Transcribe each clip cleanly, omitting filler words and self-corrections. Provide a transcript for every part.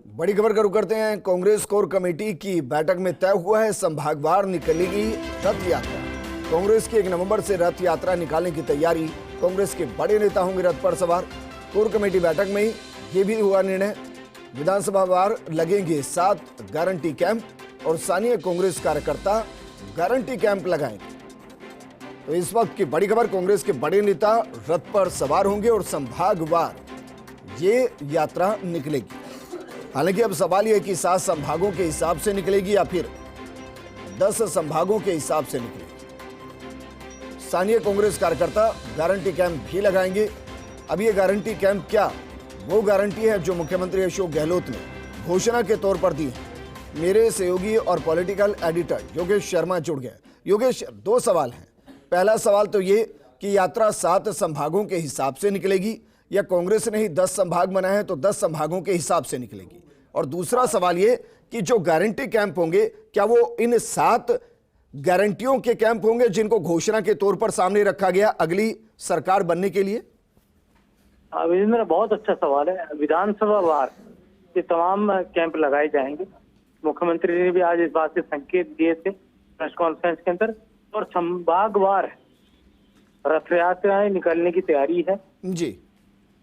बड़ी खबर का रुख करते हैं। कांग्रेस कोर कमेटी की बैठक में तय हुआ है संभागवार निकलेगी रथ यात्रा। कांग्रेस की 1 नवंबर से रथ यात्रा निकालने की तैयारी। कांग्रेस के बड़े नेता होंगे रथ पर सवार। कोर कमेटी बैठक में ये भी हुआ निर्णय। विधानसभा वार लगेंगे 7 गारंटी कैंप और स्थानीय कांग्रेस कार्यकर्ता गारंटी कैंप लगाएंगे। तो इस वक्त की बड़ी खबर, कांग्रेस के बड़े नेता रथ पर सवार होंगे और संभागवार ये यात्रा निकलेगी। हालांकि अब सवाल यह है कि 7 संभागों के हिसाब से निकलेगी या फिर 10 संभागों के हिसाब से निकलेगी। स्थानीय कांग्रेस कार्यकर्ता गारंटी कैंप भी लगाएंगे। अब ये गारंटी कैंप क्या वो गारंटी है जो मुख्यमंत्री अशोक गहलोत ने घोषणा के तौर पर दी है। मेरे सहयोगी और पॉलिटिकल एडिटर योगेश शर्मा जुड़ गए। योगेश, 2 सवाल हैं। पहला सवाल तो ये कि यात्रा 7 संभागों के हिसाब से निकलेगी या कांग्रेस ने ही 10 संभाग बनाए हैं तो 10 संभागों के हिसाब से निकलेगी। और दूसरा सवाल ये कि जो गारंटी कैंप होंगे क्या वो इन 7 गारंटियों के कैंप होंगे जिनको घोषणा के तौर पर सामने रखा गया अगली सरकार बनने के लिए? विजेंद्र, बहुत अच्छा सवाल है। विधानसभा वार ये तमाम कैंप लगाए जाएंगे। मुख्यमंत्री ने भी आज इस बात के संकेत दिए थे प्रेस कॉन्फ्रेंस के अंदर। और संभागवार रथ यात्राएं निकलने की तैयारी है जी।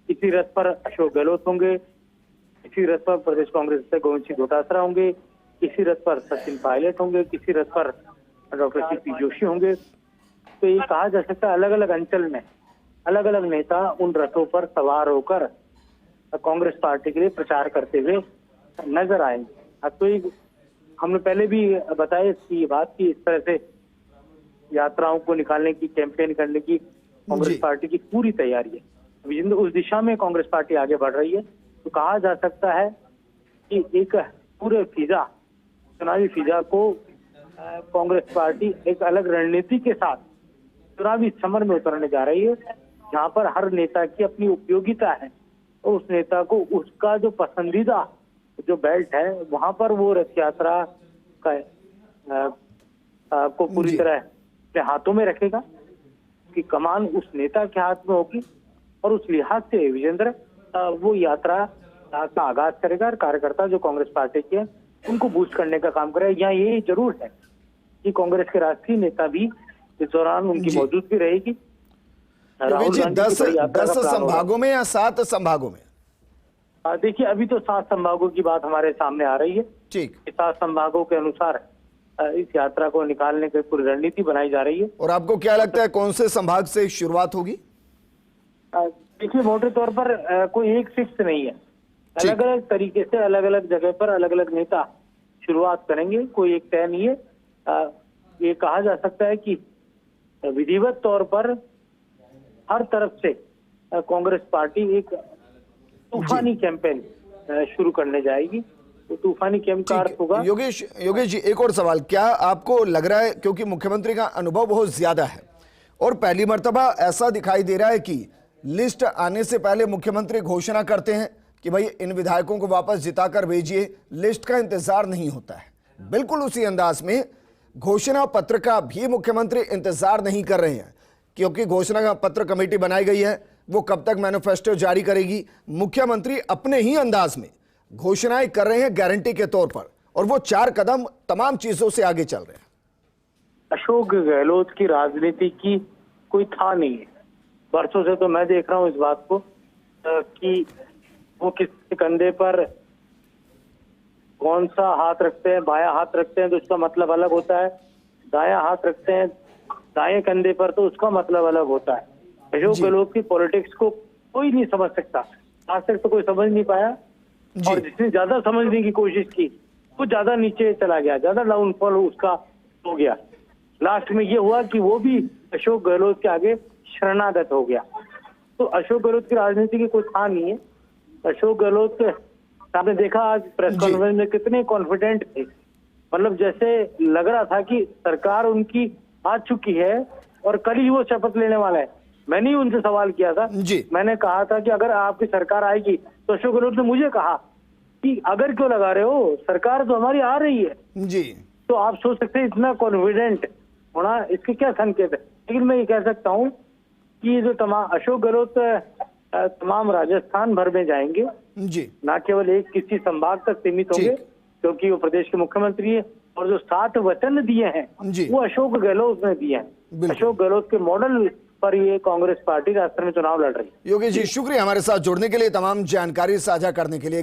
किसी रथ पर अशोक गहलोत होंगे, किसी रथ पर प्रदेश कांग्रेस से गोविंद सिंह डोटासरा होंगे, किसी रथ पर सचिन पायलट होंगे, किसी रथ पर डॉक्टर सीपी जोशी होंगे। तो ये कहा जा सकता है अलग अलग अंचल में अलग अलग नेता उन रथों पर सवार होकर कांग्रेस पार्टी के लिए प्रचार करते हुए नजर आएंगे। अब तो हमने पहले भी बताया इसकी बात की इस तरह से यात्राओं को निकालने की, कैंपेन करने की कांग्रेस पार्टी की पूरी तैयारी है। उस दिशा में कांग्रेस पार्टी आगे बढ़ रही है। तो कहा जा सकता है कि एक पूरे फिजा, चुनावी फिजा को कांग्रेस पार्टी एक अलग रणनीति के साथ चुनावी समर में उतरने जा रही है, जहां पर हर नेता की अपनी उपयोगिता है और उस नेता को उसका जो पसंदीदा जो बेल्ट है वहां पर वो रथ यात्रा को पूरी तरह अपने हाथों में रखेगा कि कमान उस नेता के हाथ में होगी। और उस लिहाज से विजेंद्र वो यात्रा का आगाज करेगा और कार्यकर्ता जो कांग्रेस पार्टी के उनको बूस्ट करने का काम करेगा। यहाँ ये जरूर है कि कांग्रेस के राष्ट्रीय नेता भी इस दौरान उनकी मौजूदगी रहेगी। राहुल गांधी 10 संभागों में या 7 संभागों में? देखिए, अभी तो 7 संभागों की बात हमारे सामने आ रही है। ठीक, 7 संभागों के अनुसार इस यात्रा को निकालने की पूरी रणनीति बनाई जा रही है। और आपको क्या लगता है कौन से संभाग से शुरुआत होगी? देखिए, मोटे तौर पर कोई एक फिक्स नहीं है। अलग अलग तरीके से अलग अलग जगह पर अलग अलग नेता शुरुआत करेंगे, कोई एक तय नहीं है। ये कहा जा सकता है कि विधिवत तौर पर हर तरफ से कांग्रेस पार्टी एक तूफानी कैंपेन शुरू करने जाएगी। तो तूफानी कैंप का अर्थ होगा। योगेश जी, एक और सवाल, क्या आपको लग रहा है, क्योंकि मुख्यमंत्री का अनुभव बहुत ज्यादा है और पहली मर्तबा ऐसा दिखाई दे रहा है कि लिस्ट आने से पहले मुख्यमंत्री घोषणा करते हैं कि भाई इन विधायकों को वापस जिताकर भेजिए, लिस्ट का इंतजार नहीं होता है। बिल्कुल उसी अंदाज में घोषणा पत्र का भी मुख्यमंत्री इंतजार नहीं कर रहे हैं, क्योंकि घोषणा का पत्र कमेटी बनाई गई है, वो कब तक मैनिफेस्टो जारी करेगी। मुख्यमंत्री अपने ही अंदाज में घोषणाएं कर रहे हैं गारंटी के तौर पर, और वो 4 कदम तमाम चीजों से आगे चल रहे हैं। अशोक गहलोत की राजनीति की कोई था नहीं है। वर्षों से तो मैं देख रहा हूं इस बात को कि वो किसके कंधे पर कौन सा हाथ रखते हैं। बायां हाथ रखते हैं तो उसका मतलब अलग होता है, दायां हाथ रखते हैं दाएं कंधे पर तो उसका मतलब अलग होता है। अशोक गहलोत की पॉलिटिक्स को कोई नहीं समझ सकता, आज तक तो कोई समझ नहीं पाया। और जिसने ज्यादा समझने की कोशिश की वो ज्यादा नीचे चला गया, ज्यादा डाउनफॉल उसका हो गया। लास्ट में ये हुआ कि वो भी अशोक गहलोत के आगे शरणागत हो गया। तो अशोक गहलोत की राजनीति की कोई था नहीं है। अशोक गहलोत आपने देखा आज प्रेस कॉन्फ्रेंस में कितने कॉन्फिडेंट थे, मतलब जैसे लग रहा था कि सरकार उनकी आ चुकी है और कल ही वो शपथ लेने वाला है। मैंने ही उनसे सवाल किया था, मैंने कहा था कि अगर आपकी सरकार आएगी तो अशोक गहलोत ने मुझे कहा कि अगर क्यों लगा रहे हो, सरकार तो हमारी आ रही है जी। तो आप सोच सकते हैं इतना कॉन्फिडेंट होना इसके क्या संकेत है। लेकिन मैं ये कह सकता हूँ कि जो तमाम अशोक गहलोत तमाम राजस्थान भर में जाएंगे, जी ना केवल एक किसी संभाग तक सीमित होंगे, ठीक। क्योंकि वो प्रदेश के मुख्यमंत्री है। और जो 7 वचन दिए हैं जी। वो अशोक गहलोत ने दिए हैं। बिल्कुल। अशोक गहलोत के मॉडल पर ये कांग्रेस पार्टी राजस्थान में चुनाव लड़ रही है। योगेश जी, शुक्रिया हमारे साथ जुड़ने के लिए, तमाम जानकारी साझा करने के लिए।